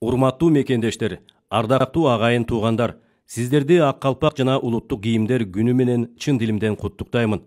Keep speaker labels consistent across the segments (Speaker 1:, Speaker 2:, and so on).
Speaker 1: Урматтуу мекендештер, ардактуу агайын туугандар, сиздерди ак калпак жана улуттук кийимдер күнү менен чын дилимден куттуктаймын.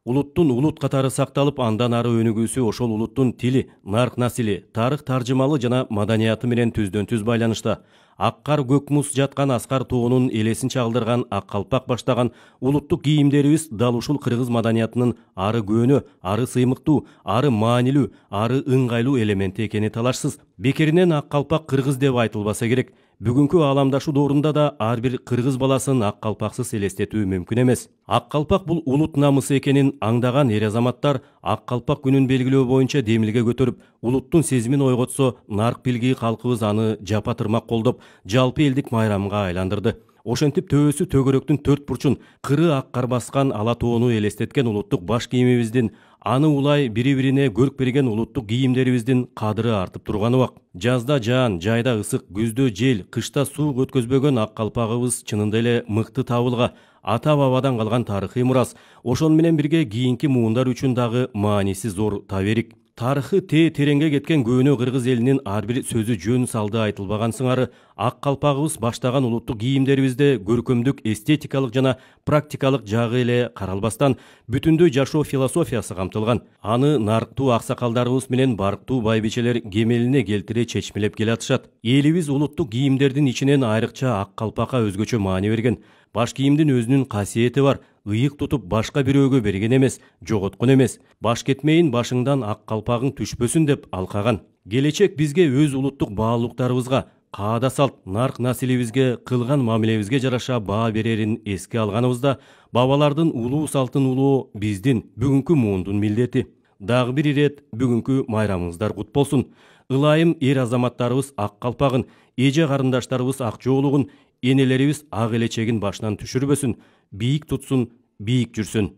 Speaker 1: Улуттун улут катары сакталып, андан ары өнүгүүсү ошол улуттун тили, нарк насили, тарых таржымалы жана маданияты менен түздөн түз байланышта. Ак кар көк муз жаткан аскар тоонун элесин чагылдырган ак калпак баштаган улуттук кийимдерибиз дал ушул кыргыз маданиятынын ары көөнө, ары сыймыктуу, ары маанилүү, ары ыңгайлуу элементи экени талашсыз. Бекеринен ак калпак кыргыз деп айтылбаса керек. Бүгүнкү ааламдашуу доорунда да ар бир кыргыз баласын ак калпаксыз элестетүү мүмкүн эмес. Ак калпак бул улут намысы экенин аңдаган эр азаматтар ак калпак күнүн белгилөө боюнча демилге көтөрүп, улуттун сезимин ойготсо, нарк билги калкыбыз аны жапа тырмак колдоп, жалпы элдик майрамга айландырды. Ошентип төбөсү төгөрөктүн төрт бурчун кыры ак кар баскан ала тоону элестеткен улуттук баш кийимибиздин, аны улай бири-бирине көрк берген улуттук кийимдерибиздин кадыры артып турганы бак. Жазда жаан, жайда ысык, күздө жел, кышта суук өткөзбөгөн ак калпагыбыз чынында эле мыкты табылга, ата бабадан калган тарыхый мурас. Ошону менен бирге кийинки муундар үчүн дагы мааниси зор таберик. Тарыхы тереңге кеткен көөнө кыргыз элинин ар бир сөзү жөн салды айтылбаган сыңары ак калпагыбыз баштаган улуттук кийимдерибизде көркөмдүк, эстетикалык жана практикалык жагы эле каралбастан бүтүндөй жашоо философиясы камтылган. Аны нарктуу аксакалдарыбыз менен барктуу байбичелер кемелине келтире чечмелеп келатышат. Элибиз улуттук кийимдердин ичинен айрыкча ак калпакка өзгөчө маани берген. Баш кийимдин өзүнүн касиети бар. Ыйык тутуп башка бирөөгө берген эмес, жоготкон эмес. Баш кетмейин башыңдан ак калпагың түшпөсүн деп алкаган. Келечек бизге өз улуттук баалуулуктарыбызга, каада салт, нарк насилибизге, кылган мамилебизге жараша баа берерин эске алганыбызда, бабалардын улуу салтын улоо биздин бүгүнкү муундун милдети. Дагы бир ирет бүгүнкү майрамыңыздар кут болсун. Ылайым эр азаматтарыбыз ак калпагын, эже карындаштарыбыз ак жоолугун, энелерибиз ак элечегин башынан түшүрбөсүн, бийик тутсун, бийик жүрсүн.